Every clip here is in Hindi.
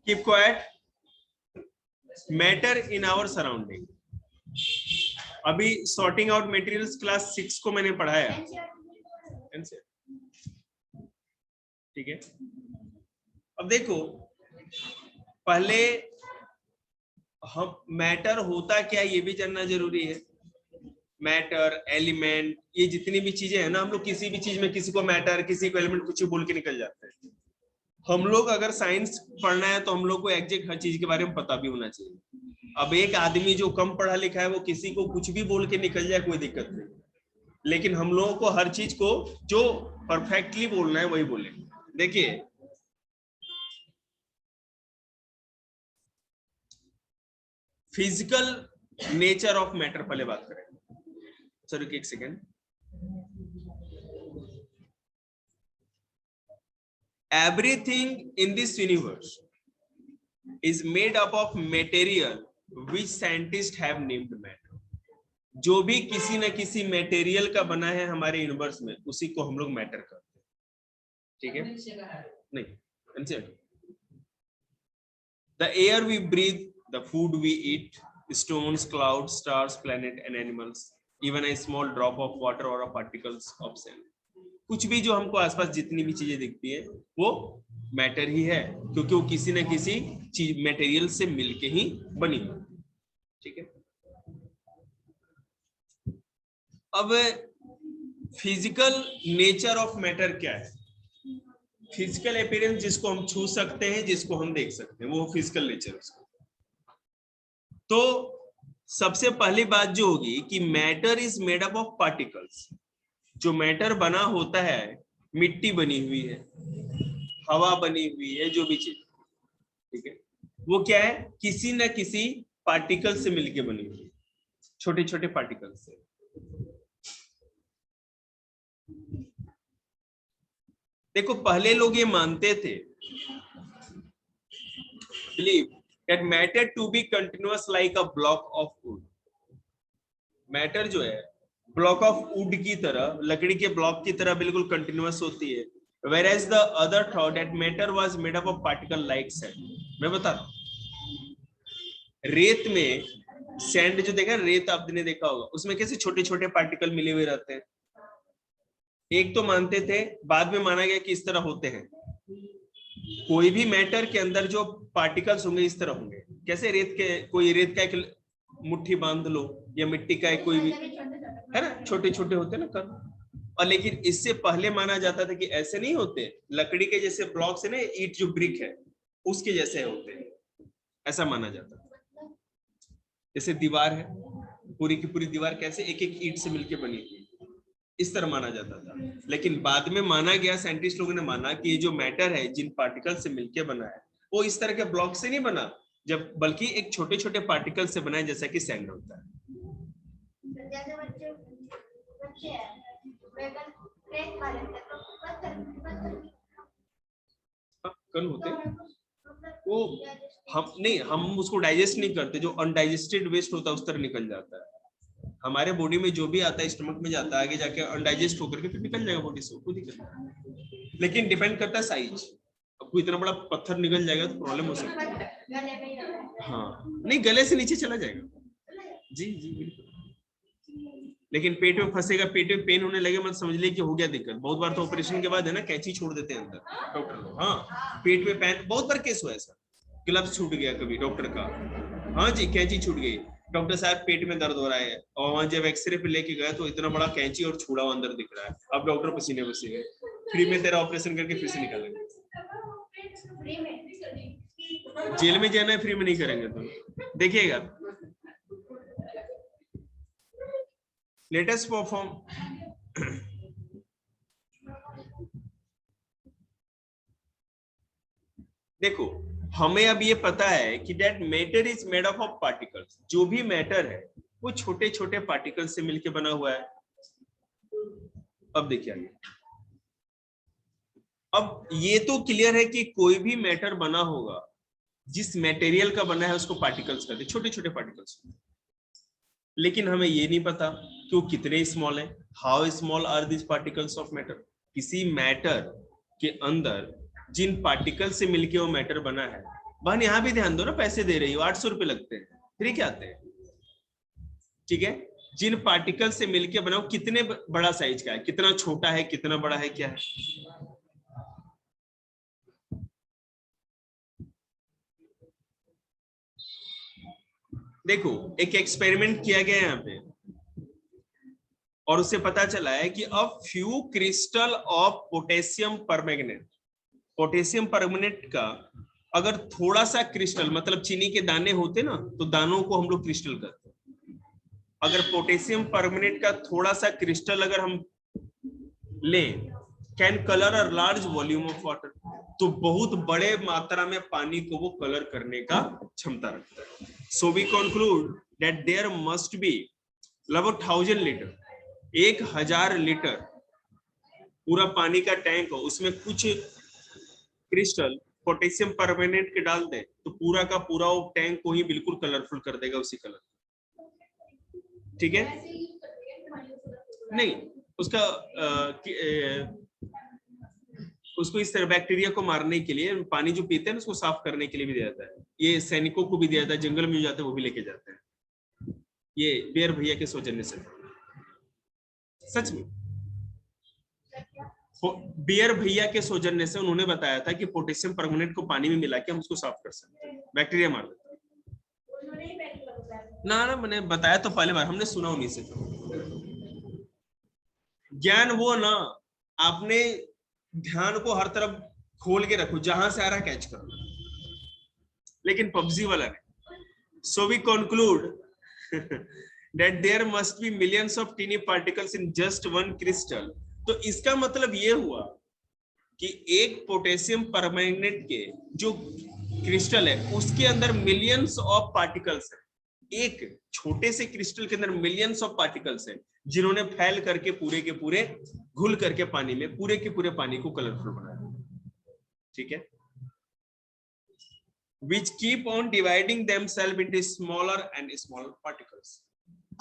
Keep quiet, matter in our surrounding. अभी सॉर्टिंग आउट मटेरियल्स क्लास 6 को मैंने पढ़ाया, ठीक है। अब देखो, पहले हम मैटर होता क्या ये भी जानना जरूरी है। मैटर, एलिमेंट, ये जितनी भी चीजें हैं ना, हम लोग किसी भी चीज में किसी को मैटर, किसी को एलिमेंट कुछ बोल के निकल जाते हैं। हम लोग अगर साइंस पढ़ना है तो हम लोग को एग्जैक्ट हर चीज के बारे में पता भी होना चाहिए। अब एक आदमी जो कम पढ़ा लिखा है वो किसी को कुछ भी बोल के निकल जाए, कोई दिक्कत नहीं, लेकिन हम लोगों को हर चीज को जो परफेक्टली बोलना है वही बोले। देखिए, फिजिकल नेचर ऑफ मैटर पहले बात करें। सर एक second. Everything in this universe is made up of material which scientists have named matter। जो भी किसी न किसी मटेरियल का बना है हमारे यूनिवर्स में, उसी को हम लोग मैटर करते हैं, ठीक है। नहीं, the air we breathe, the food we eat, stones, clouds, stars, planet and animals, even a small drop of water or a particles of sand। कुछ भी जो हमको आसपास जितनी भी चीजें दिखती है वो मैटर ही है, क्योंकि वो किसी न किसी चीज मटेरियल से मिलके ही बनी है, ठीक है। अब फिजिकल नेचर ऑफ मैटर क्या है? फिजिकल अपीयरेंस, जिसको हम छू सकते हैं, जिसको हम देख सकते हैं, वो फिजिकल नेचर उसका। तो सबसे पहली बात जो होगी कि matter is made up of particles. जो मैटर बना होता है, मिट्टी बनी हुई है, हवा बनी हुई है, जो भी चीज, ठीक है, वो क्या है? किसी न किसी पार्टिकल से मिलके बनी हुई है, छोटे छोटे पार्टिकल से। देखो, पहले लोग ये मानते थे, believe that matter to be continuous like a block of wood. Matter जो है ब्लॉक ऑफ वुड की तरह, लकड़ी के ब्लॉक की तरह बिल्कुल कंटिन्यूअस होती है। whereas the other thought that matter was made up of particle like sand। मैं बता रहा हूँ, रेत में सैंड जो देखा, रेत आपने देखा होगा, उसमें कैसे छोटे छोटे पार्टिकल मिले हुए रहते हैं। एक तो मानते थे, बाद में माना गया कि इस तरह होते हैं। कोई भी मैटर के अंदर जो पार्टिकल्स होंगे इस तरह होंगे। कैसे रेत के, कोई रेत का एक मुट्ठी बांध लो, या मिट्टी का एक कोई भी है ना, छोटे छोटे होते हैं ना कण। और लेकिन इससे पहले माना जाता था कि ऐसे नहीं होते, लकड़ी के जैसे ब्लॉक से ना, ईंट जो ब्रिक है उसके जैसे होते हैं, ऐसा माना जाता था। जैसे दीवार है, पूरी की पूरी दीवार कैसे एक एक ईंट से मिलकर बनी हुई, इस तरह माना जाता था। लेकिन बाद में माना गया, साइंटिस्ट लोगों ने माना कि ये जो मैटर है जिन पार्टिकल से मिलकर बना है, वो इस तरह के ब्लॉक से नहीं बना, जब बल्कि एक छोटे छोटे पार्टिकल से बना है, जैसा कि सैंड होता है। कण होते वो, हम नहीं, हम उसको डाइजेस्ट नहीं करते, जो अनडाइजेस्टेड वेस्ट होता है उस तरह निकल जाता है। हमारे बॉडी में जो भी आता है स्टमक में जाता है, आगे जाके अनडाइजेस्ट होकर के फिर निकल जाएगा बॉडी से, कोई दिक्कत नहीं। लेकिन डिपेंड करता है साइज। अब कोई इतना बड़ा पत्थर निकल जाएगा तो प्रॉब्लम हो सकती है। हाँ, नहीं, गले से नीचे चला जाएगा। जी जी बिल्कुल। लेकिन पेट में फंसेगा, पेट में पेन होने लगे, मत समझ लीजिए कि हो गया दिक्कत। बहुत बार तो ऑपरेशन के बाद है ना, कैंची छोड़ देते हैं अंदर डॉक्टर लोग। हाँ, पेट में पेन, बहुत बार केस हुआ ऐसा, ग्लव्स छूट गया कभी डॉक्टर का, हाँ जी, कैंची छूट गई, डॉक्टर साहब पेट में दर्द हो रहा है, और वहां जब एक्सरे पे लेके गए तो इतना बड़ा कैंची और छुड़ा हुआ अंदर दिख रहा है। अब डॉक्टर पसीने पसीने, फ्री में तेरा ऑपरेशन करके फिर से निकालेंगे। जेल में जाना है, फ्री में नहीं करेंगे तो देखिएगा। Let us perform। देखो, हमें अब ये पता है कि that matter is made up of particles। जो भी मैटर है वो छोटे छोटे पार्टिकल से मिलके बना हुआ है। अब देखिए, अब ये तो क्लियर है कि कोई भी मैटर बना होगा, जिस मटेरियल का बना है उसको पार्टिकल्स कहते हैं, छोटे छोटे पार्टिकल्स। लेकिन हमें ये नहीं पता कि वो कितने स्मॉल है। How small are this particles of matter? किसी मैटर के अंदर जिन पार्टिकल से मिलके वो मैटर बना है। बहन यहाँ भी ध्यान दो ना, पैसे दे रही हो, 800 रुपए लगते हैं, फ्री क्या आते हैं, ठीक है। जिन पार्टिकल से मिलके बना, कितने बड़ा साइज का है, कितना छोटा है, कितना बड़ा है, क्या है। देखो एक एक्सपेरिमेंट किया गया है यहाँ पे, और उससे पता चला है कि a few crystal of potassium permanganate, potassium permanganate का अगर थोड़ा सा क्रिस्टल, मतलब चीनी के दाने होते ना, तो दानों को हम लोग क्रिस्टल कहते हैं। अगर पोटेशियम परमैंगनेट का थोड़ा सा क्रिस्टल अगर हम लें, can colour a large volume of water, तो बहुत बड़े मात्रा में पानी को वो कलर करने का क्षमता रखता है। So we conclude that there must be लगभग 1000 लीटर, 1000 लीटर पूरा पानी का टैंक हो, उसमें कुछ क्रिस्टल पोटेशियम परमैंगनेट के डाल दे, तो पूरा का पूरा वो टैंक को ही बिल्कुल कलरफुल कर देगा उसी कलर, ठीक है। नहीं उसका उसको इस तरह बैक्टीरिया को मारने के लिए, पानी जो पीते हैं उसको साफ करने के लिए भी दिया जाता है, ये सैनिकों को भी दिया जाता है, जंगल में जाते हैं वो भी लेके जाते हैं, ये बेयर भैया के सौजन्य से, सच में बियर भैया के सौजन्य से उन्होंने बताया था कि पोटेशियम परमैंगनेट को पानी में मिला के हम उसको साफ कर सकते हैं, बैक्टीरिया मार देता है ना। मैंने बताया तो पहले बार, हमने सुना उन्हीं से। ज्ञान वो ना, आपने ध्यान को हर तरफ खोल के रखो, जहां से आ रहा कैच करो, लेकिन पबजी वाला नहीं। So we conclude that there must be millions of teeny particles in just one crystal। तो इसका मतलब ये हुआ कि एक पोटेशियम परमैंगनेट के जो क्रिस्टल है उसके अंदर मिलियंस ऑफ पार्टिकल्स है। एक छोटे से क्रिस्टल के अंदर मिलियंस ऑफ पार्टिकल्स है, जिन्होंने फैल करके पूरे के पूरे घुल करके पानी में पूरे के पूरे पानी को कलरफुल बनाया, ठीक है। which keep on dividing themselves into smaller and smaller particles।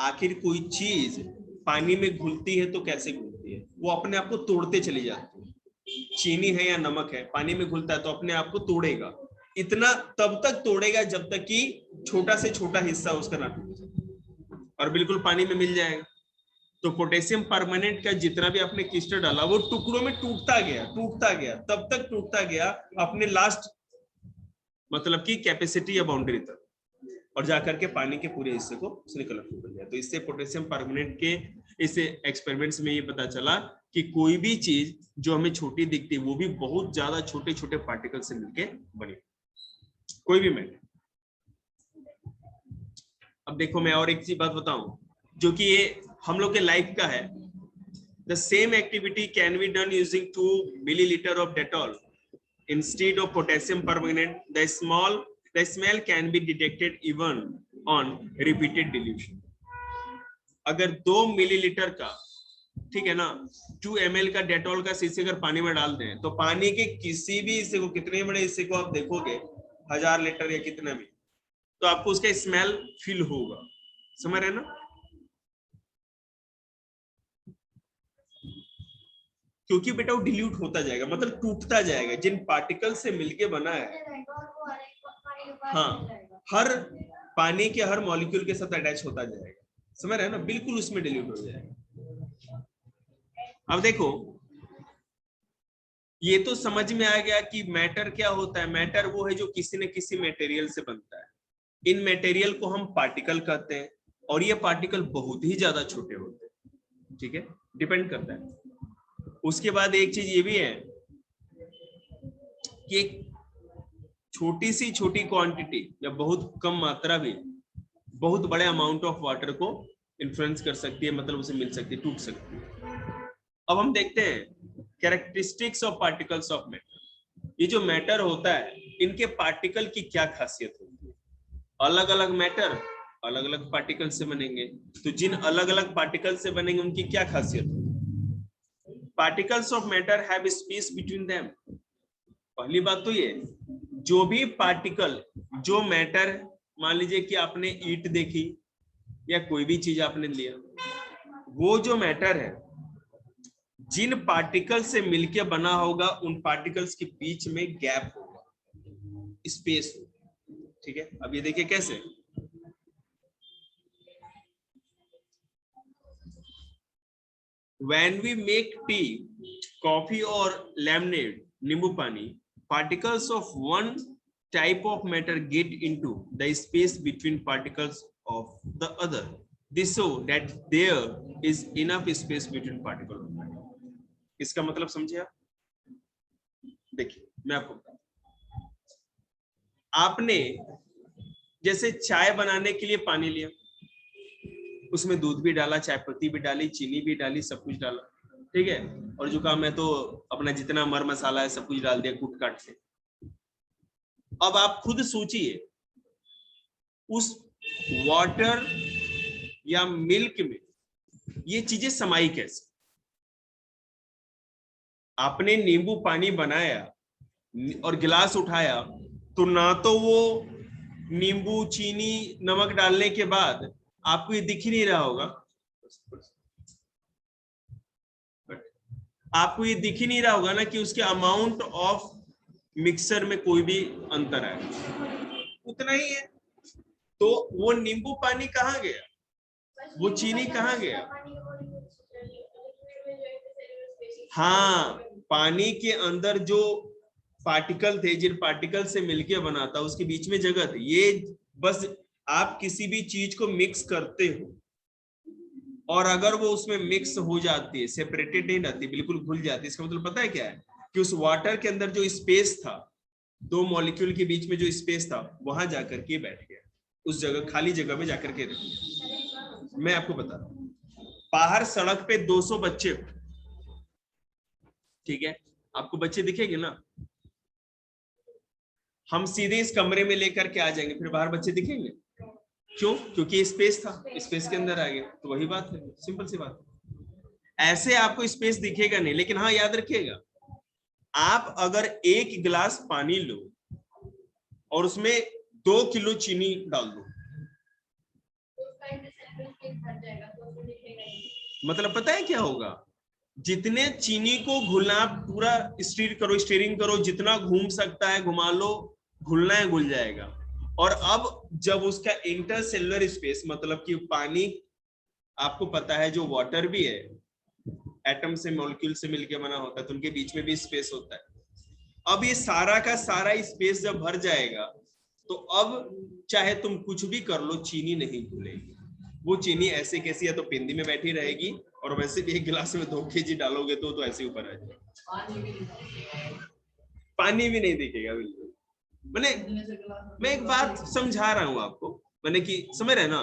आखिर कोई चीज पानी में घुलती है तो कैसे घुलती है, वो अपने आप को तोड़ते चली जाती है। चीनी है या नमक है, पानी में घुलता है तो अपने आप को तोड़ेगा, इतना तब तक तोड़ेगा जब तक कि छोटा से छोटा हिस्सा उसका ना टूट जाए और बिल्कुल पानी में मिल जाएगा। तो पोटेशियम परमानेंट का जितना भी आपने क्रिस्टल डाला वो टुकड़ों में टूटता गया तब तक टूटता गया अपने लास्ट मतलब की कैपेसिटी या बाउंड्री तक, और जाकर के पानी के पूरे हिस्से को उसने कलरफुल कर दिया। तो इससे पोटेशियम परमानेंट के इस एक्सपेरिमेंट्स में ये पता चला कि कोई भी चीज जो हमें छोटी दिखती है वो भी बहुत ज्यादा छोटे छोटे पार्टिकल से मिलके बनी, कोई भी मैटर। अब देखो मैं और एक चीज बात बताऊं जो कि ये हम लोग के लाइफ का है। The same activity can be done using 2 millilitre of Dettol instead of potassium permanganate। the smell can be detected even on repeated dilution। अगर 2 मिलीलीटर का, ठीक है ना, 2 ml का डेटॉल का शीशी अगर पानी में डाल दें तो पानी के किसी भी हिस्से को, कितने बड़े हिस्से को आप देखोगे 1000 लीटर या कितना भी, तो आपको उसका स्मेल फील होगा, समझ रहे ना। क्योंकि बेटा वो डिल्यूट होता जाएगा, मतलब टूटता जाएगा, जिन पार्टिकल से मिलके बना है। हाँ, हर पानी के हर मॉलिक्यूल के साथ अटैच होता जाएगा, समझ रहे हैं ना, बिल्कुल उसमें डिल्यूट हो जाएगा। अब देखो ये तो समझ में आ गया कि मैटर क्या होता है। मैटर वो है जो किसी न किसी मटेरियल से बनता है। इन मटेरियल को हम पार्टिकल कहते हैं और ये पार्टिकल बहुत ही ज्यादा छोटे होते हैं, ठीक है, डिपेंड करता है। उसके बाद एक चीज ये भी है कि एक छोटी सी छोटी क्वांटिटी या बहुत कम मात्रा भी बहुत बड़े अमाउंट ऑफ वाटर को इन्फ्लुएंस कर सकती है, मतलब उसे मिल सकती है, टूट सकती है। अब हम देखते हैं characteristics of particles of matter. ये जो मैटर होता है इनके पार्टिकल की क्या खासियत होती है। अलग अलग मैटर अलग अलग पार्टिकल से बनेंगे, तो जिन अलग अलग पार्टिकल से बनेंगे उनकी क्या खासियत होगी। Particles of matter have space between them. पहली बात तो ये, जो भी पार्टिकल, जो मैटर, मान लीजिए कि आपने ईंट देखी या कोई भी चीज आपने लिया, वो जो मैटर है जिन पार्टिकल से मिलके बना होगा उन पार्टिकल्स के बीच में गैप होगा, स्पेस होगा। ठीक है, अब ये देखिए कैसे। When we make tea, coffee or lemonade, नींबू पानी, particles of one type of matter get into the space between particles of the other. This so that there is enough space between particles of matter. इसका मतलब समझे आप? देखिए मैं आपको बताऊं, आपने जैसे चाय बनाने के लिए पानी लिया, उसमें दूध भी डाला, चाय पत्ती भी डाली, चीनी भी डाली, सब कुछ डाला, ठीक है, और जो काम है तो अपना जितना मर मसाला है सब कुछ डाल दिया कूट काट से। अब आप खुद सोचिए उस वाटर या मिल्क में ये चीजें समाई कैसे। आपने नींबू पानी बनाया और गिलास उठाया तो ना तो वो नींबू, चीनी, नमक डालने के बाद आपको ये दिख ही नहीं रहा होगा, आपको ये दिख ही नहीं रहा होगा ना कि उसके अमाउंट ऑफ मिक्सर में कोई भी अंतर है, उतना ही है। तो वो नींबू पानी कहाँ गया, वो चीनी कहाँ गया? हाँ, पानी के अंदर जो पार्टिकल थे, जिन पार्टिकल से मिलके बना था, उसके बीच में जगह थी। ये बस आप किसी भी चीज को मिक्स करते हो और अगर वो उसमें मिक्स हो जाती है, सेपरेटेड नहीं रहती, बिल्कुल घुल जाती है, इसका मतलब पता है क्या है कि उस वाटर के अंदर जो स्पेस था, दो मॉलिक्यूल के बीच में जो स्पेस था, वहां जाकर के बैठ गया, उस जगह, खाली जगह में जाकर के रह गया। मैं आपको बता रहा हूं, बाहर सड़क पे 200 बच्चे हो, ठीक है, आपको बच्चे दिखेंगे ना, हम सीधे इस कमरे में लेकर के आ जाएंगे, फिर बाहर बच्चे दिखेंगे? क्यों? क्योंकि स्पेस था, स्पेस के अंदर आ गया, तो वही बात है, सिंपल सी बात है। ऐसे आपको स्पेस दिखेगा नहीं, लेकिन हाँ याद रखिएगा, आप अगर एक गिलास पानी लो और उसमें 2 किलो चीनी डाल दो, मतलब पता है क्या होगा? जितने चीनी को घुलना, पूरा स्टीरिंग करो, जितना घूम सकता है घुमा लो, घुलना है घुल जाएगा। और अब जब उसका इंटरसेलुलर स्पेस, मतलब कि पानी, आपको पता है जो वाटर भी है एटम से, मॉलिक्यूल से मिलके बना होता है, तो उनके बीच में भी स्पेस होता है। अब ये सारा का सारा स्पेस जब भर जाएगा तो अब चाहे तुम कुछ भी कर लो, चीनी नहीं घुलेगी। वो चीनी ऐसे कैसी है तो पिंदी में बैठी रहेगी, और वैसे भी एक गिलास में 2 kg डालोगे तो ऐसे ऊपर आ जाएगा, पानी भी नहीं दिखेगा बिल्कुल। मैंने, मैं एक बात समझा रहा हूं आपको, मैंने कि समझ रहे ना।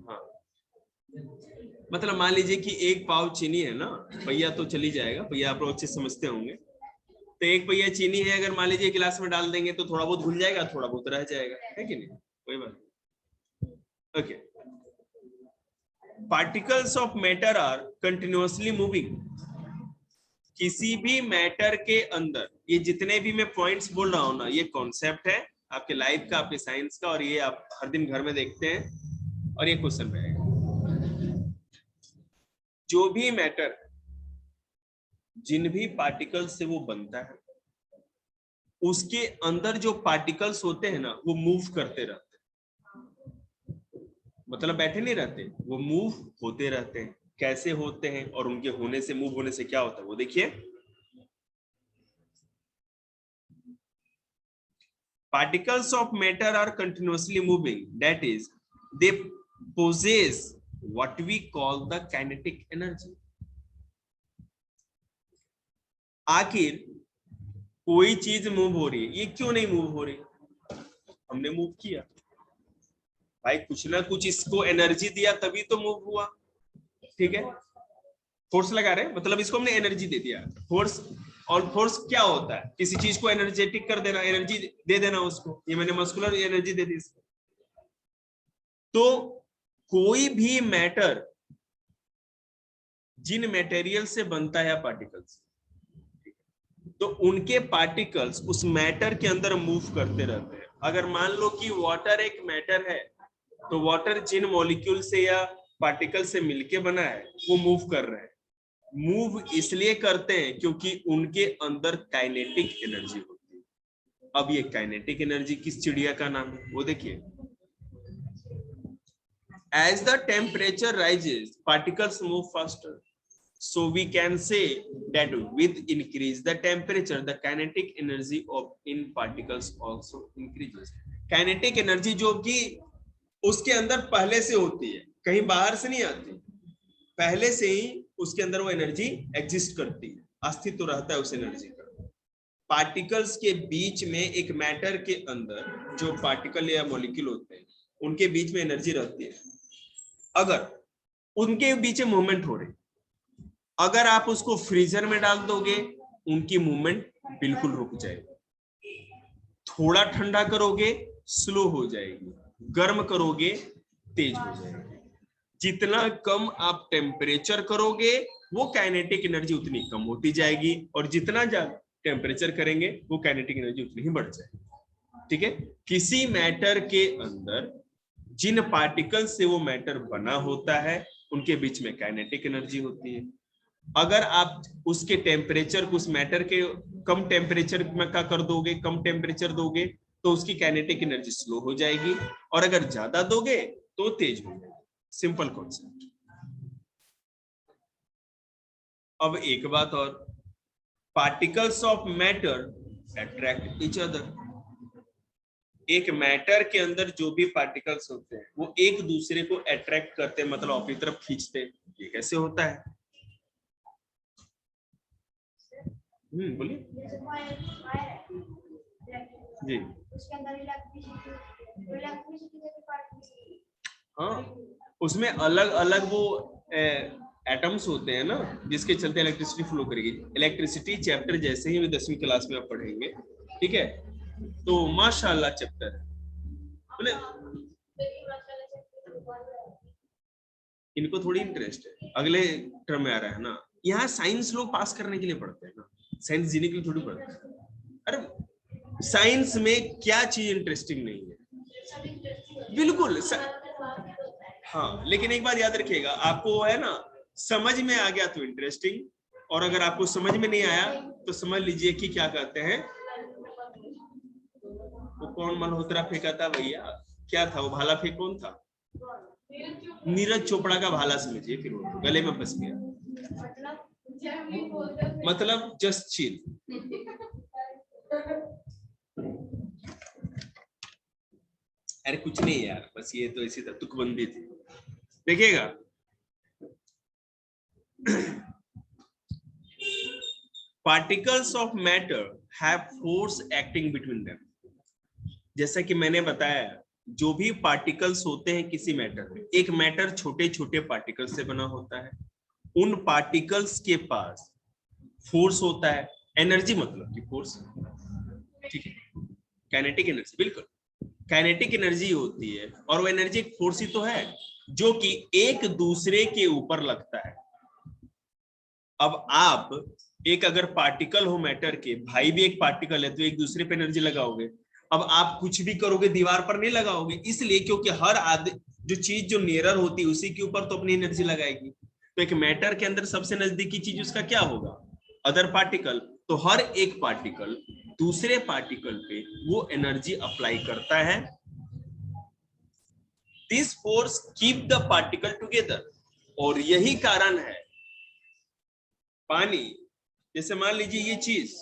हाँ, मतलब मान लीजिए कि एक पाव चीनी है ना, पहिया तो चली जाएगा, पहिया आप लोग अच्छे समझते होंगे, तो एक पहिया चीनी है, अगर मान लीजिए गिलास में डाल देंगे तो थोड़ा बहुत घुल जाएगा, थोड़ा बहुत रह जाएगा, है कि नहीं? कोई बात। Okay, particles of matter are continuously moving. किसी भी मैटर के अंदर, ये जितने भी मैं पॉइंट्स बोल रहा हूं ना, ये कॉन्सेप्ट है आपके लाइफ का, आपके साइंस का, और ये आप हर दिन घर में देखते हैं, और ये क्वेश्चन रहेगा। जो भी मैटर, जिन भी पार्टिकल्स से वो बनता है, उसके अंदर जो पार्टिकल्स होते हैं ना, वो मूव करते रहते हैं, मतलब बैठे नहीं रहते, वो मूव होते रहते हैं। कैसे होते हैं और उनके होने से, मूव होने से क्या होता है वो देखिए। Particles of matter are continuously moving, that is, they possess what we call the kinetic energy. आखिर कोई चीज मूव हो रही है, ये क्यों नहीं मूव हो रही? हमने मूव किया भाई, कुछ ना कुछ इसको एनर्जी दिया तभी तो मूव हुआ, ठीक है, फोर्स लगा रहे, मतलब इसको हमने एनर्जी दे दिया, फोर्स। और फोर्स क्या होता है? किसी चीज को एनर्जेटिक कर देना, एनर्जी दे देना उसको, ये मैंने मस्कुलर एनर्जी दे दी इसको। तो कोई भी मैटर जिन मटेरियल से बनता है पार्टिकल्स, तो उनके पार्टिकल्स उस मैटर के अंदर मूव करते रहते हैं। अगर मान लो कि वाटर एक मैटर है, तो वाटर जिन मॉलिक्यूल से या पार्टिकल से मिलके बना है वो मूव कर रहे हैं। मूव इसलिए करते हैं क्योंकि उनके अंदर काइनेटिक एनर्जी होती है। अब ये काइनेटिक एनर्जी किस चिड़िया का नाम है वो देखिए। As the temperature rises, particles move faster. So we can say that with increase the temperature, the kinetic energy of in particles also increases. Kinetic energy जो कि उसके अंदर पहले से होती है, कहीं बाहर से नहीं आती, पहले से ही उसके अंदर वो एनर्जी एग्जिस्ट करती है, अस्तित्व रहता है उस एनर्जी का। पार्टिकल्स के बीच में एक मैटर के अंदर जो पार्टिकल या मॉलिक्यूल होते हैं उनके बीच में एनर्जी रहती है। अगर उनके बीच में मूवमेंट हो रही, अगर आप उसको फ्रीजर में डाल दोगे उनकी मूवमेंट बिल्कुल रुक जाएगी। थोड़ा ठंडा करोगे स्लो हो जाएगी, गर्म करोगे तेज हो जाएगी। जितना कम आप टेम्परेचर करोगे वो काइनेटिक एनर्जी उतनी कम होती जाएगी, और जितना ज्यादा टेम्परेचर करेंगे वो काइनेटिक एनर्जी उतनी ही बढ़ जाएगी। ठीक है, किसी मैटर के अंदर जिन पार्टिकल से वो मैटर बना होता है उनके बीच में काइनेटिक एनर्जी होती है। अगर आप उसके टेम्परेचर को उस मैटर के कम टेम्परेचर में का कर दोगे, कम टेम्परेचर दोगे तो उसकी काइनेटिक एनर्जी स्लो हो जाएगी, और अगर ज्यादा दोगे तो तेज हो जाएगी। Simple concept. अब एक बात और, particles of matter attract each other. एक मैटर के अंदर जो भी पार्टिकल्स होते हैं वो एक दूसरे को अट्रैक्ट करते हैं, मतलब अपनी तरफ खींचते हैं। ये कैसे होता है? बोलिए जी। हाँ, उसमें अलग अलग वो एटम्स होते हैं ना जिसके चलते इलेक्ट्रिसिटी फ्लो करेगी। इलेक्ट्रिसिटी चैप्टर जैसे ही 10वीं क्लास में आप पढ़ेंगे, ठीक है, तो माशाल्लाह चैप्टर है। इनको थोड़ी इंटरेस्ट है, अगले टर्म में आ रहा है ना। यहाँ साइंस लोग पास करने के लिए पढ़ते हैं ना, साइंस जीने के लिए थोड़ी पढ़ते हैं। अरे साइंस में क्या चीज इंटरेस्टिंग नहीं है? बिल्कुल हाँ, लेकिन एक बात याद रखिएगा, आपको है ना समझ में आ गया तो इंटरेस्टिंग, और अगर आपको समझ में नहीं आया तो समझ लीजिए कि क्या कहते हैं, वो कौन मल्होत्रा फेंका था भैया, क्या था वो भाला फेंक कौन था? नीरज चोपड़ा का भाला समझिए, फिर वो गले में फंस गया। मतलब जस्ट चिल। अरे कुछ नहीं यार, बस ये तो इसी तरह तुकबंदी थी। देखिएगा, particles of matter have force acting between them. जैसा कि मैंने बताया, जो भी पार्टिकल्स होते हैं किसी मैटर में, एक मैटर छोटे छोटे पार्टिकल्स से बना होता है। उन पार्टिकल्स के पास फोर्स होता है, एनर्जी मतलब कि फोर्स, ठीक है, काइनेटिक एनर्जी, बिल्कुल काइनेटिक एनर्जी होती है, और वो एनर्जी एक फोर्स ही तो है जो कि एक दूसरे के ऊपर लगता है। अब आप एक अगर पार्टिकल हो मैटर के, भाई भी एक पार्टिकल है, तो एक दूसरे पे एनर्जी लगाओगे। अब आप कुछ भी करोगे दीवार पर नहीं लगाओगे, इसलिए क्योंकि हर जो चीज जो नियरर होती है उसी के ऊपर तो अपनी एनर्जी लगाएगी। तो एक मैटर के अंदर सबसे नजदीकी चीज उसका क्या होगा? Other particle. तो हर एक पार्टिकल दूसरे पार्टिकल पे वो एनर्जी अप्लाई करता है। This force keep the particle together, और यही कारण है पानी, जैसे मान लीजिए ये चीज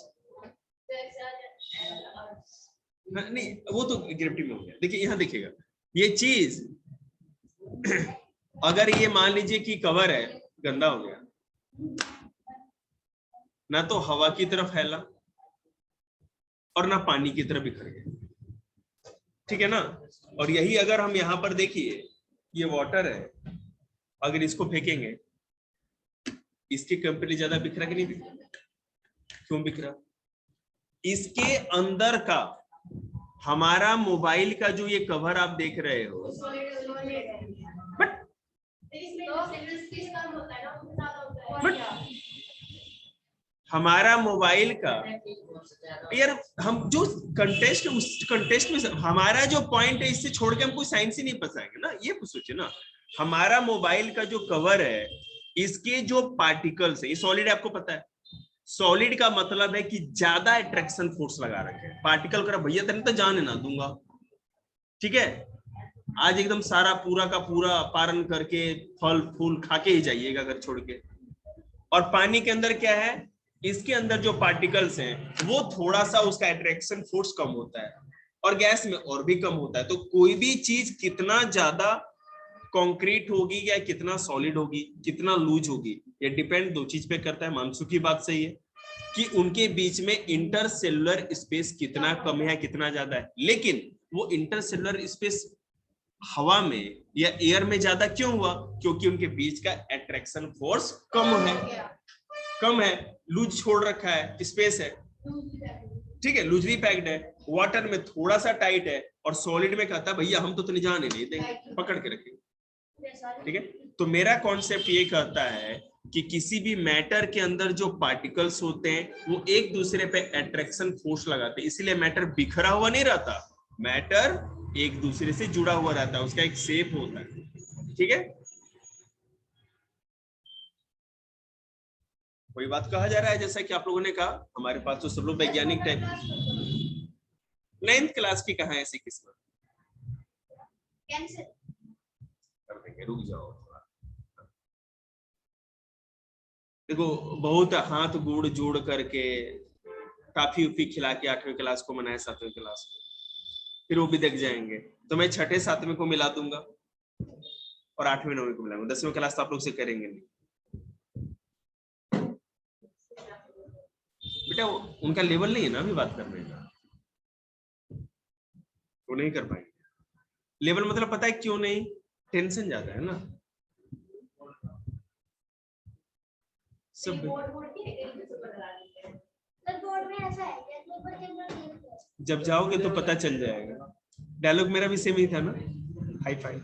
नहीं, वो तो ग्रेविटी में हो गया। देखिए यहां देखिएगा, ये चीज अगर ये मान लीजिए कि कवर है, गंदा हो गया ना, तो हवा की तरफ फैला और ना पानी की तरफ बिखर गया, ठीक है ना। और यही अगर हम यहाँ पर देखिए, ये वाटर है, अगर इसको फेंकेंगे, इसके कंपेयर ज्यादा बिखरा कि नहीं बिखरा? क्यों बिखरा? इसके अंदर का हमारा मोबाइल का जो ये कवर आप देख रहे हो, बट हमारा मोबाइल का यार, हम जो कंटेस्ट उस कंटेस्ट में हमारा जो पॉइंट है, इससे छोड़ के हम कोई साइंस ही नहीं फंसाएंगे ना, ये कुछ सोचे ना। हमारा मोबाइल का जो कवर है, इसके जो पार्टिकल्स है, ये सॉलिड है, आपको पता है। सॉलिड का मतलब है कि ज्यादा अट्रैक्शन फोर्स लगा रखे हैं। पार्टिकल कर भैया तेरे तो जाने ना दूंगा, ठीक है, आज एकदम सारा पूरा का पूरा पारण करके फल फूल खा के ही जाइएगा घर छोड़ के। और पानी के अंदर क्या है, इसके अंदर जो पार्टिकल्स हैं वो थोड़ा सा उसका अट्रैक्शन फोर्स कम होता है, और गैस में और भी कम होता है। तो कोई भी चीज कितना ज्यादा कंक्रीट होगी या कितना सॉलिड होगी, कितना लूज होगी, ये डिपेंड दो चीज पे करता है। मानसू की बात सही है कि उनके बीच में इंटरसेलुलर स्पेस कितना कम है, कितना ज्यादा है। लेकिन वो इंटरसेलुलर स्पेस हवा में या एयर में ज्यादा क्यों हुआ? क्योंकि उनके बीच का अट्रैक्शन फोर्स कम है, लूज छोड़ रखा है, स्पेस है, ठीक है, लूजली पैक्ड है। वाटर में थोड़ा सा टाइट है, और सॉलिड में कहता है भैया हम तो जाने नहीं देंगे, पकड़ के रखेंगे, ठीक है। तो मेरा कॉन्सेप्ट ये कहता है कि किसी भी मैटर के अंदर जो पार्टिकल्स होते हैं वो एक दूसरे पे अट्रैक्शन फोर्स लगाते हैं, इसीलिए मैटर बिखरा हुआ नहीं रहता, मैटर एक दूसरे से जुड़ा हुआ रहता है, उसका एक शेप होता है, ठीक है। कोई बात कहा जा रहा है, जैसा कि आप लोगों ने कहा हमारे पास तो सब लोग वैज्ञानिक टाइप। 9th क्लास की कहा ऐसी किस्मत, कैंसिल कर देंगे, रुक जाओ। देखो बहुत हाथ गोड़ जोड़ करके काफी उपी खिला के 8वीं क्लास को मनाए 7वीं क्लास को, फिर वो भी देख जाएंगे। तो मैं 6ठे 7वें को मिला दूंगा और 8वीं 9वीं को मिलाऊंगा। 10वीं क्लास तो आप लोग से करेंगे नहीं बेटा, उनका लेवल नहीं है ना अभी बात करने का, वो नहीं कर पाएंगे। लेवल मतलब पता है क्यों नहीं? टेंशन ज्यादा है ना सब। जब जाओगे तो पता चल जाएगा। डायलॉग मेरा भी सेम ही था ना, हाई फाई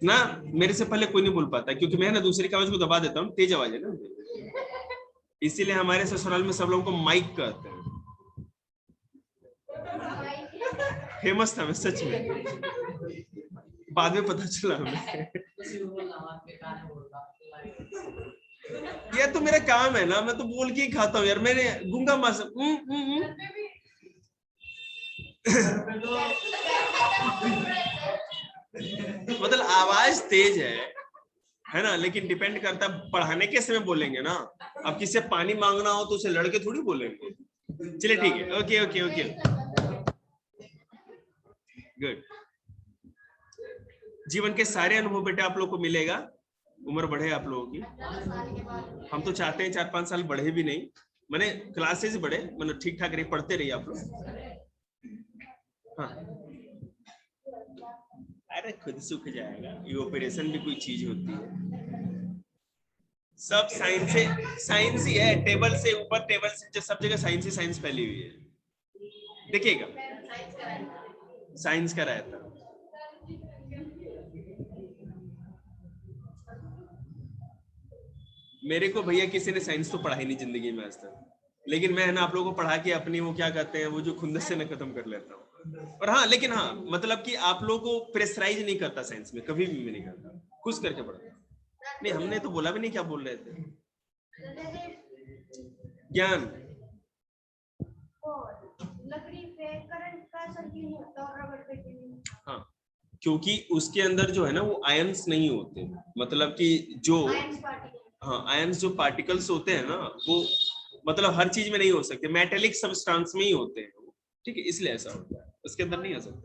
ना, मेरे से पहले कोई नहीं बोल पाता, क्योंकि मैं ना दूसरी आवाज को दबा देता हूँ, तेज आवाज है ना, इसीलिए हमारे ससुराल में सब लोगों को माइक कहते हैं। फेमस था मैं सच में, बाद में पता चला हमें। ये तो मेरा काम है ना, मैं तो बोल के ही खाता हूँ यार, मैंने गूंगा मास मतलब आवाज तेज है ना, लेकिन डिपेंड करता है पढ़ाने के समय बोलेंगे ना। अब किसी से पानी मांगना हो तो उसे लड़के थोड़ी बोलेंगे। चलिए ठीक है, ओके ओके ओके, गुड। जीवन के सारे अनुभव बेटे आप लोग को मिलेगा, उम्र बढ़े आप लोगों की। हम तो चाहते हैं 4-5 साल बढ़े भी नहीं, मैंने क्लासेस बढ़े, मतलब ठीक ठाक रही, पढ़ते रहिए आप लोग। हाँ अरे खुद सूख जाएगा, ये ऑपरेशन भी कोई चीज होती है। सब साइंस से, साइंस ही है, टेबल से ऊपर टेबल से सब जगह साइंस ही साइंस फैली हुई है, देखिएगा साइंस का रहता। मेरे को भैया किसी ने साइंस तो पढ़ाई नहीं जिंदगी में आज तक, लेकिन मैं ना आप लोगों को पढ़ा के अपनी वो क्या कहते हैं वो जो खुंदस से न खत्म कर लेता हूँ। और हाँ लेकिन हाँ मतलब कि आप लोगों को प्रेशराइज नहीं करता साइंस में, कभी भी मैं नहीं करता, खुश करके पढ़ता। नहीं हमने तो बोला भी नहीं, क्या बोल रहे थे? ज्ञान लकड़ी पे करंट का सर्किल होता है, रबड़ पे हाँ, क्योंकि उसके अंदर जो है ना वो आयंस नहीं होते, मतलब कि जो हाँ आयंस जो पार्टिकल्स होते हैं ना वो मतलब हर चीज में नहीं हो सकते, मेटेलिक सब्सटेंस में ही होते हैं वो, ठीक है, इसलिए ऐसा होता है, उसके अंदर नहीं आ सकता।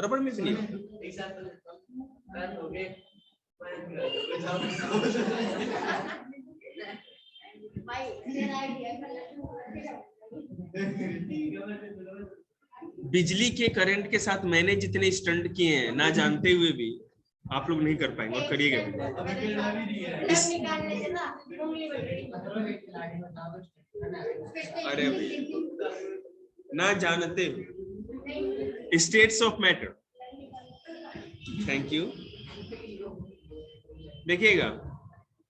रबड़ में भी नहीं होता। बिजली के करंट के साथ मैंने जितने स्टंट किए हैं ना जानते हुए भी, आप लोग नहीं कर पाएंगे और करिएगा भी। अरे ना जानते हुए states of matter, thank you. देखिएगा,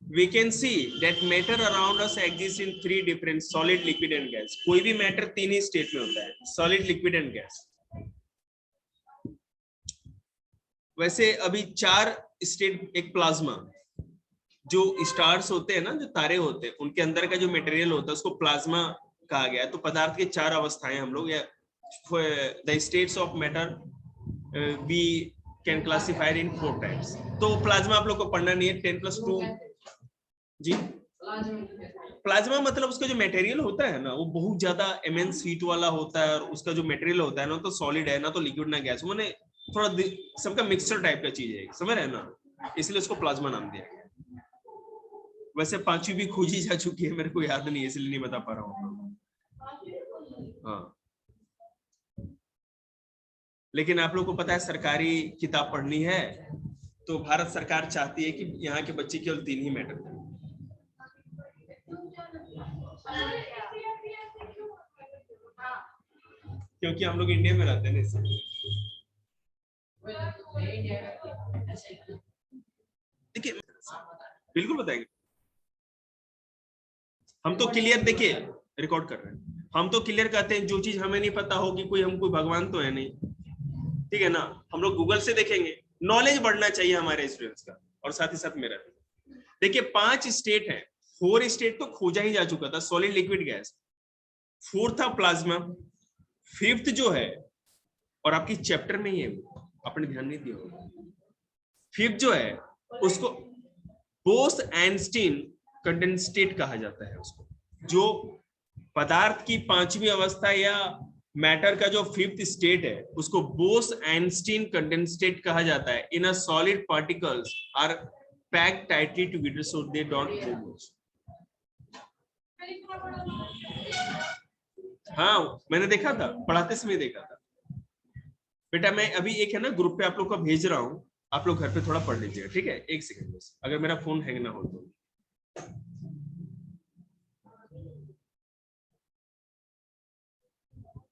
we can see that matter around us exists in 3 different solid, liquid and gas. कोई भी मैटर 3 ही स्टेट में होता है, सॉलिड, लिक्विड एंड गैस। वैसे अभी 4 स्टेट, एक प्लाज्मा, जो स्टार्स होते हैं ना, जो तारे होते हैं, उनके अंदर का जो मटेरियल होता है उसको प्लाज्मा कहा गया है। तो पदार्थ की 4 अवस्थाएं हम लोग, या the states of matter we can classified in 4 types. तो प्लाज्मा आप लोग को पढ़ना नहीं है, 10+2 जी। प्लाज्मा मतलब उसका जो मटेरियल होता है ना, वो बहुत ज्यादा इमेंस हीट वाला होता है, और उसका जो मटेरियल होता है ना, तो सॉलिड है ना, तो लिक्विड ना गैस, मैंने थोड़ा सबका मिक्सचर टाइप का चीज है, समझ रहे हैं ना, इसलिए उसको प्लाज्मा नाम दिया। वैसे 5वीं भी खोजी जा चुकी है, मेरे को याद नहीं है इसलिए नहीं बता पा रहा हूँ। हाँ, लेकिन आप लोग को पता है सरकारी किताब पढ़नी है तो भारत सरकार चाहती है कि यहाँ के बच्चे केवल 3 ही मैटर करें। क्योंकि हम लोग इंडिया में रहते हैं ना, इसलिए। देखिए बिल्कुल बताएंगे, हम तो क्लियर, देखिए रिकॉर्ड कर रहे हैं, हम तो क्लियर कहते हैं जो चीज हमें नहीं पता होगी, कोई हम कोई भगवान तो है नहीं, ठीक है ना, हम लोग गूगल से देखेंगे, नॉलेज बढ़ना चाहिए हमारे स्टूडेंट्स का, और साथ ही साथ मेरा। देखिए 5 स्टेट है, 4 स्टेट तो खोजा ही जा चुका था, सॉलिड, लिक्विड, गैस। 4th था प्लाज्मा, 5th जो है, और आपकी चैप्टर में ही है, आपने ध्यान नहीं दिया, 5th जो है उसको बोस-आइंस्टीन कंडेंसेट कहा जाता है उसको, जो पदार्थ की 5वीं अवस्था या मैटर का जो 5th स्टेट है उसको बोस-आइंस्टीन कंडेंसेट कहा जाता है। In a solid particles are packed tightly together so they don't move. हाँ मैंने देखा था, पढ़ाते समय देखा था। बेटा मैं अभी एक है ना ग्रुप पे आप लोग का भेज रहा हूँ, आप लोग घर पे थोड़ा पढ़ लीजिएगा, ठीक है? 1 सेकंड बस, अगर मेरा फोन हैंग ना हो तो।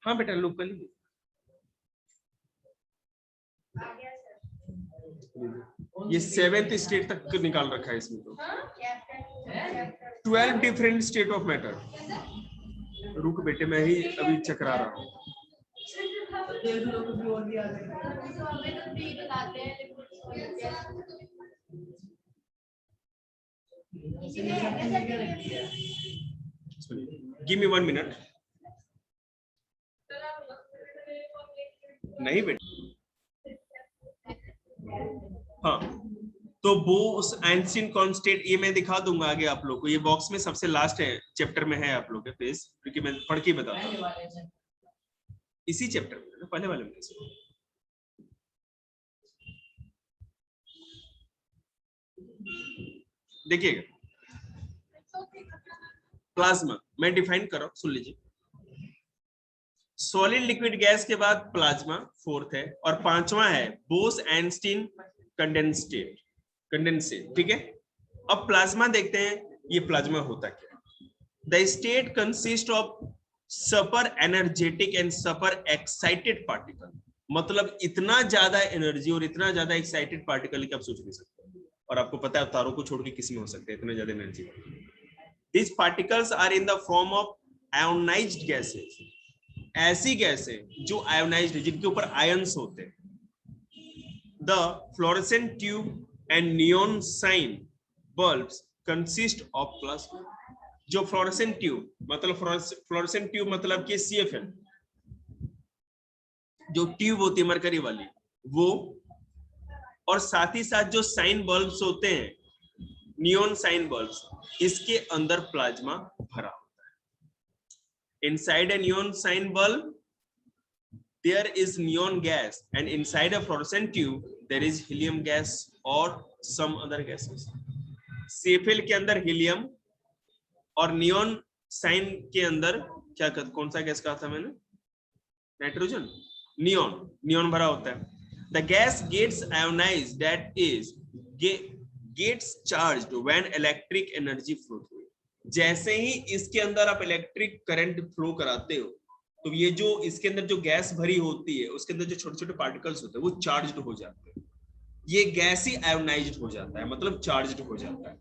हाँ बेटा लोग कर लीजिए। ये 7th स्टेट तक निकाल रखा है इसमें, तो 12 डिफरेंट स्टेट ऑफ मैटर। रुक बेटे मैं ही अभी चकरा रहा हूँ। Give me 1 minute. नहीं बेटा, हाँ तो बोस-आइंस्टीन कांस्टेंट ये मैं दिखा दूंगा आगे आप लोग को, ये बॉक्स में सबसे लास्ट है, चैप्टर में है आप लोग के पेज, क्योंकि मैं पढ़ के बताता हूँ इसी चैप्टर में, पहले वाले में। देखिएगा प्लाज्मा मैं डिफाइन कर रहा हूं, सुन लीजिए। सॉलिड लिक्विड गैस के बाद प्लाज्मा 4th है, और 5वां है बोस-आइंस्टीन कंडेंसेट, ठीक है? अब प्लाज्मा देखते हैं, ये प्लाज्मा होता क्या है। The state consist of super energetic and super excited particle, मतलब इतना ज्यादा एनर्जी और इतना ज्यादा एक्साइटेड पार्टिकल की आप सोच नहीं सकते, और आपको पता है तारों को छोड़ के किसी में हो सकते हैं इतने ज्यादा energy. These particles are in the form of ionized gases, ऐसी गैसें जो आयोनाइज्ड, जिनके ऊपर आयंस होते हैं। The fluorescent tube and neon sign bulbs consist of plasma। जो फ्लोरेसेंट ट्यूब मतलब कि CFL, जो ट्यूब होती है मरकरी वाली वो, और साथ ही साथ जो साइन बल्ब्स होते हैं, नियॉन साइन बल्ब्स, इसके अंदर प्लाज्मा भरा होता है। Inside a neon sign bulb there is neon gas, and inside a fluorescent tube there is helium gas or some other gases। CFL के अंदर हीलियम, और नियॉन साइन के अंदर क्या कौन सा गैस कहा था मैंने? नाइट्रोजन, नियॉन भरा होता है। The gas gets ionized, that is gets charged when electric energy flow through। जैसे ही इसके अंदर आप इलेक्ट्रिक करंट फ्लो कराते हो, तो ये जो इसके अंदर जो गैस भरी होती है उसके अंदर जो छोटे छोटे पार्टिकल्स होते हैं वो चार्ज्ड हो जाते हैं। ये गैस ही आयोनाइज्ड हो जाता है, मतलब चार्ज्ड हो जाता है,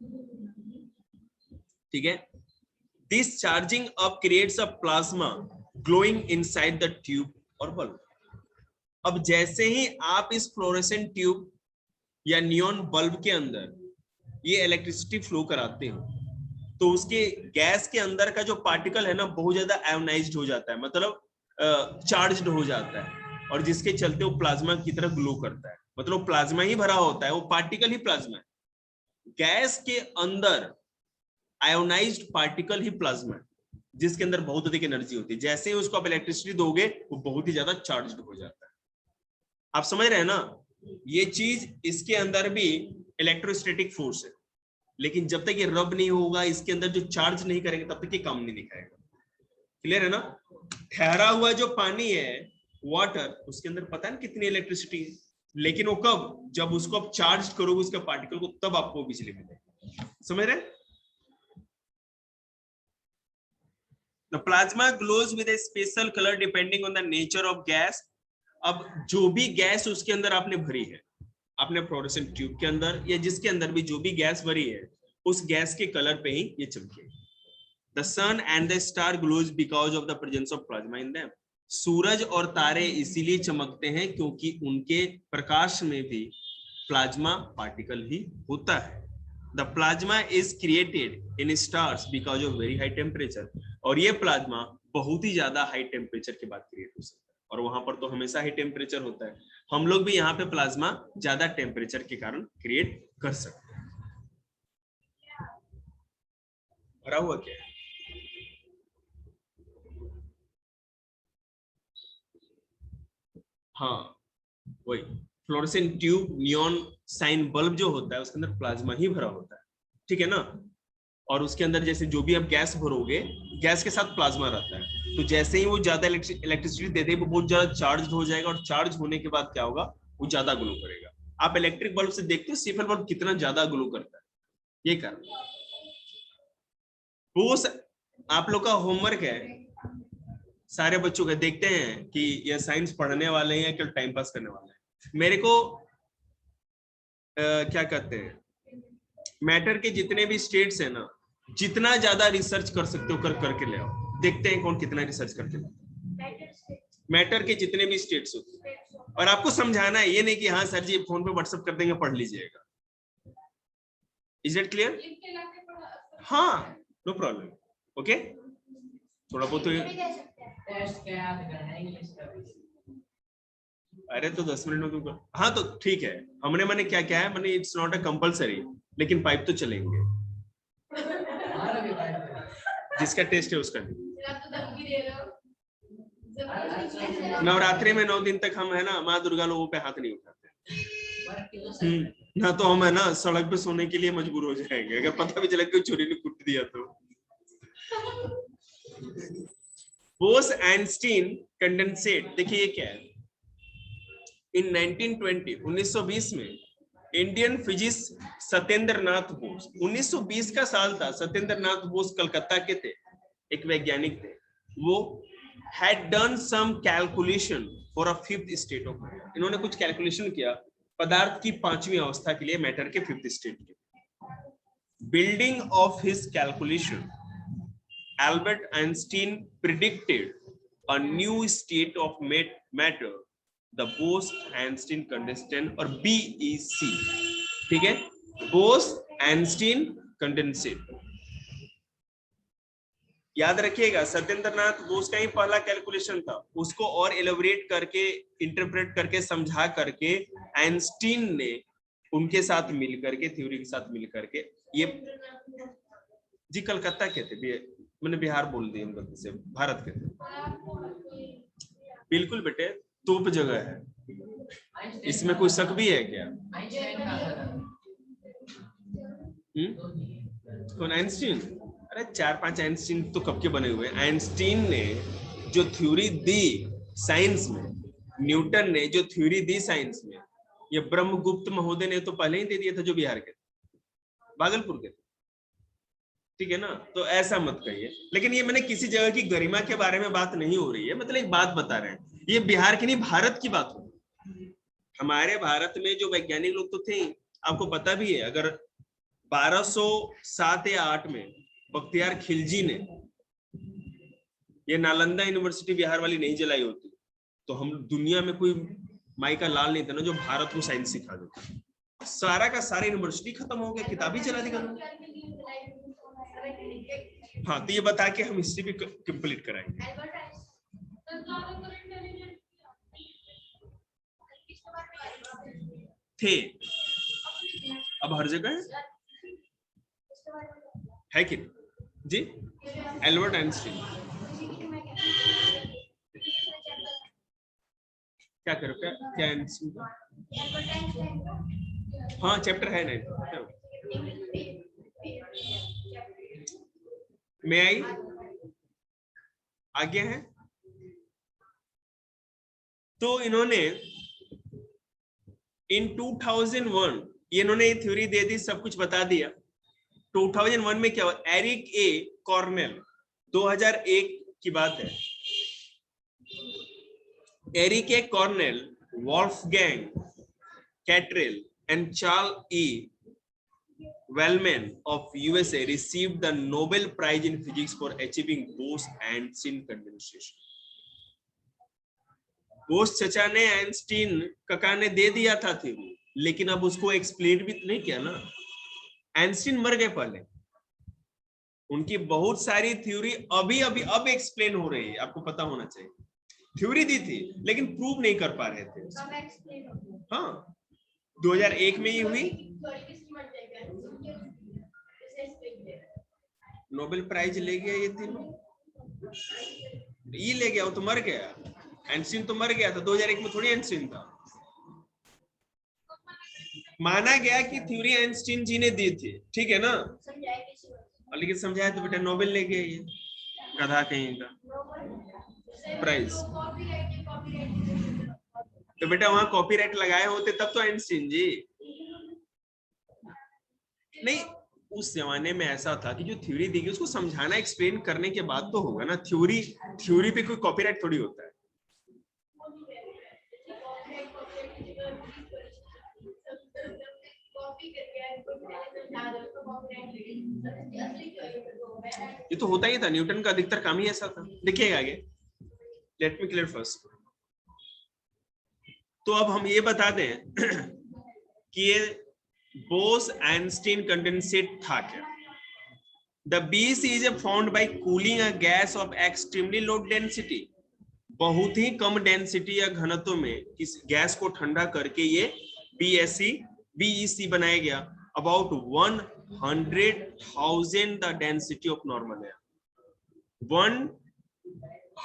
ठीक है? This charging up creates a plasma glowing inside the tube और बल्ब। अब जैसे ही आप इस फ्लोरेसेंट ट्यूब या नियॉन बल्ब के अंदर ये इलेक्ट्रिसिटी फ्लो कराते हो, तो उसके गैस के अंदर का जो पार्टिकल है ना बहुत ज्यादा आयोनाइज्ड हो जाता है, मतलब चार्ज्ड हो जाता है, और जिसके चलते वो प्लाज्मा की तरह ग्लो करता है, मतलब प्लाज्मा ही भरा होता है, वो पार्टिकल ही प्लाज्मा है। गैस के अंदर आयोनाइज्ड पार्टिकल ही प्लाज्मा है, जिसके अंदर बहुत अधिक एनर्जी होती है। जैसे ही उसको आप इलेक्ट्रिसिटी दोगे वो बहुत ही ज्यादा चार्ज्ड हो जाता है। आप समझ रहे हैं ना, ये चीज इसके अंदर भी इलेक्ट्रोस्टैटिक फोर्स है, लेकिन जब तक ये रब नहीं होगा, इसके अंदर जो चार्ज नहीं करेंगे, तब तक ये काम नहीं दिखाएगा। क्लियर है ना? ठहरा हुआ जो पानी है, वाटर, उसके अंदर पता नहीं कितनी इलेक्ट्रिसिटी है, लेकिन वो कब, जब उसको आप चार्ज करोगे उसके पार्टिकल को, तब आपको बिजली मिलेगी। समझ रहे? The plasma glows with a special color depending on the nature of gas. अब जो भी गैस उसके अंदर आपने भरी है, आपने फ्लोरोसेंट ट्यूब के अंदर या जिसके अंदर भी जो भी गैस भरी है, उस गैस के कलर पे ही ये चमकेगी। The sun and the star glows because of the presence of plasma in them. सूरज और तारे इसीलिए चमकते हैं क्योंकि उनके प्रकाश में भी प्लाज्मा पार्टिकल ही होता है। The plasma is created in stars because of very high temperature. और ये प्लाज्मा बहुत ही ज्यादा हाई टेम्परेचर के बाद क्रिएट हो सकता है, और वहां पर तो हमेशा हाई टेम्परेचर होता है। हम लोग भी यहाँ पे प्लाज्मा ज्यादा टेम्परेचर के कारण क्रिएट कर सकते हैं। भरा हुआ क्या है? हाँ वही fluorescent tube, neon sign bulb जो होता है उसके अंदर प्लाज्मा ही भरा होता है, ठीक है ना? और उसके अंदर जैसे जो भी आप गैस भरोगे, गैस के साथ प्लाज्मा रहता है, तो जैसे ही वो ज्यादा इलेक्ट्रिसिटी देते हैं वो बहुत ज्यादा चार्ज हो जाएगा, और चार्ज होने के बाद क्या होगा, वो ज्यादा ग्लो करेगा। आप इलेक्ट्रिक बल्ब से देखते हो सिफर बल्ब कितना ज्यादा ग्लो करता है, ये कारण। वो आप लोग का होमवर्क है, सारे बच्चों का, देखते हैं कि ये साइंस पढ़ने वाले हैं या टाइम पास करने वाले हैं। मेरे को क्या कहते हैं, मैटर के जितने भी स्टेट्स है ना, जितना ज्यादा रिसर्च कर सकते हो करके ले आओ, देखते हैं कौन कितना रिसर्च करके लाता। मैटर के जितने भी स्टेट्स होते हैं, और आपको समझाना है, ये नहीं कि हाँ सर जी फोन पे व्हाट्सएप कर देंगे पढ़ लीजिएगा। Is it clear? हाँ नो प्रॉब्लम, ओके। थोड़ा बहुत अरे तो 10 मिनट में तुमको, हाँ तो ठीक है। हमने मैंने क्या क्या है, मैंने इट्स नॉट अ कंपलसरी, लेकिन पाइप तो चलेंगे, जिसका टेस्ट है उसका। नवरात्रि में 9 दिन तक हम है ना माँ दुर्गा लोगों पे हाथ नहीं उठाते। ना तो हम है ना सड़क पे सोने के लिए मजबूर हो जाएंगे अगर पता भी चला कि चोरी ने कुट दिया तो। बोस-आइंस्टीन कंडेंसेट, देखिए ये क्या है। इन 1920 में इंडियन फिजिस्ट सत्येंद्र नाथ बोस, 1920 का साल था, सत्येंद्र नाथ बोस कलकत्ता के थे, एक वैज्ञानिक थे। वो had done some calculation for a fifth state of matter. इन्होंने कुछ कैलकुलेशन किया पदार्थ की 5वीं अवस्था के लिए, मैटर के 5th स्टेट के। Building of his calculation, Albert Einstein predicted a new state of matter, the Bose-Einstein condensate और BEC, ठीक है, Bose-Einstein condensate। याद रखिएगा सत्येंद्रनाथ बोस का ही पहला कैलकुलेशन था, उसको और एलोबरेट करके, इंटरप्रेट करके, समझा करके आइंस्टीन ने उनके साथ मिल करके, थ्योरी के साथ मिल करके, ये जी कलकत्ता के थे, मैंने बिहार बोल दिया गलती से, भारत के थे। बिल्कुल बेटे, तोप जगह है, इसमें कोई शक भी है क्या? कौन? आइंस्टीन? अरे 4-5 आइंस्टीन तो कब के बने हुए। आइंस्टीन ने जो थ्योरी दी साइंस में, न्यूटन ने जो थ्योरी दी साइंस में, ये ब्रह्मगुप्त महोदय ने तो पहले ही दे दिया था, जो बिहार के, भागलपुर के, ठीक है ना? तो ऐसा मत कहिए। लेकिन ये मैंने किसी जगह की गरिमा के बारे में बात नहीं हो रही है, मतलब एक बात बता रहे हैं, ये बिहार की नहीं भारत की बात हो। हमारे भारत में जो वैज्ञानिक लोग तो थे, आपको पता भी है, अगर 1207 या 8 में बख्तियार खिलजी ने ये नालंदा यूनिवर्सिटी बिहार वाली नहीं जलाई होती, तो हम दुनिया में कोई माई का लाल नहीं था ना जो भारत को साइंस सिखा देता। सारा का सारा यूनिवर्सिटी खत्म हो गया, किताब ही चला दी गया। हाँ, तो ये बता के हम हिस्ट्री भी कंप्लीट कराएंगे। थे, अब हर जगह है कि जी। एल्बर्ट आइंस्टीन क्या करो, क्या आइंस्टीन का? हाँ, चैप्टर है ना, में आई आगे है। तो इन्होंने इन 2001 इन्होंने ये थ्योरी दे दी, सब कुछ बता दिया। 2001 में क्या हुआ, एरिक ए कॉर्नेल, 2001 की बात है, Eric A Cornell, Wolfgang Ketterle and Charles E. Wellman of USA received the Nobel Prize in Physics for achieving Bose-Einstein condensation. Bose चचा ने आइंस्टीन कका ने दे दिया था थ्योरी, लेकिन अब उसको एक्सप्लेन भी नहीं किया ना। आइंस्टीन मर गए पहले, उनकी बहुत सारी थ्योरी अभी अब एक्सप्लेन हो रही है, आपको पता होना चाहिए। थ्योरी दी थी लेकिन प्रूव नहीं कर पा रहे थे। हाँ, 2001 में ही हुई, नोबेल प्राइज ले गया ये तीनों, ये ले गया, वो तो मर गया। आइंस्टीन तो मर गया था, 2001 में थोड़ी आइंस्टीन था। माना गया कि थ्योरी आइंस्टीन जी ने दी थी, ठीक है ना, लेकिन समझाया तो बेटा नोबेल ले गया ये गधा कहीं का प्राइज। तो बेटा वहां कॉपीराइट लगाए होते तब तो आइंस्टीन जी नहीं। उस जमाने में ऐसा था कि जो थ्योरी दी गई उसको समझाना एक्सप्लेन करने के बाद तो होगा ना। थ्योरी पे कोई कॉपीराइट थोड़ी होता है। ये तो होता ही था, न्यूटन का अधिकतर काम ही ऐसा था। देखिएगा आगे, लेट मी क्लियर फर्स्ट। तो अब हम ये बता दें कि ये बोस आइंस्टीन कंडेंसेट था क्या। The BC is found by cooling a gas off extremely low density. बहुत ही कम डेंसिटी या घनत्व में इस गैस को ठंडा करके ये BEC बनाया गया। About 100,000 the density of normal air.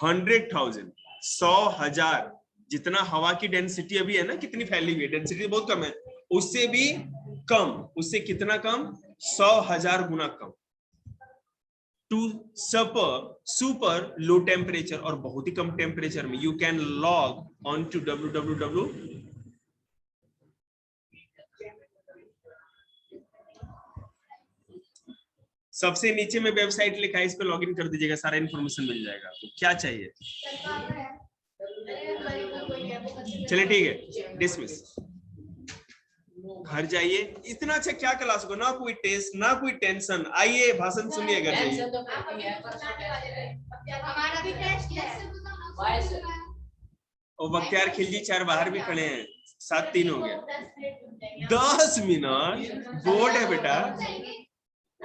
100,000 100,000 जितना हवा की डेंसिटी अभी है ना, कितनी फैली हुई है, डेंसिटी बहुत कम है, उससे भी कम, उससे कितना कम, 100,000 गुना कम। टू सुपर लो टेम्परेचर, और बहुत ही कम टेम्परेचर में you can log on to www सबसे नीचे में वेबसाइट लिखा है, इस पे लॉगिन कर दीजिएगा, सारा इन्फॉर्मेशन मिल जाएगा आपको। क्या चाहिए, चलिए ठीक है, डिसमिस, घर जाइए। इतना अच्छा क्या क्लास को, ना कोई टेस्ट ना कोई टेंशन, आइए भाषण सुनिए घर जाइए। और बख्तियार खिलजी 4 बाहर भी खड़े हैं, 7-3 हो गया। 10 मिनट बोर्ड है बेटा।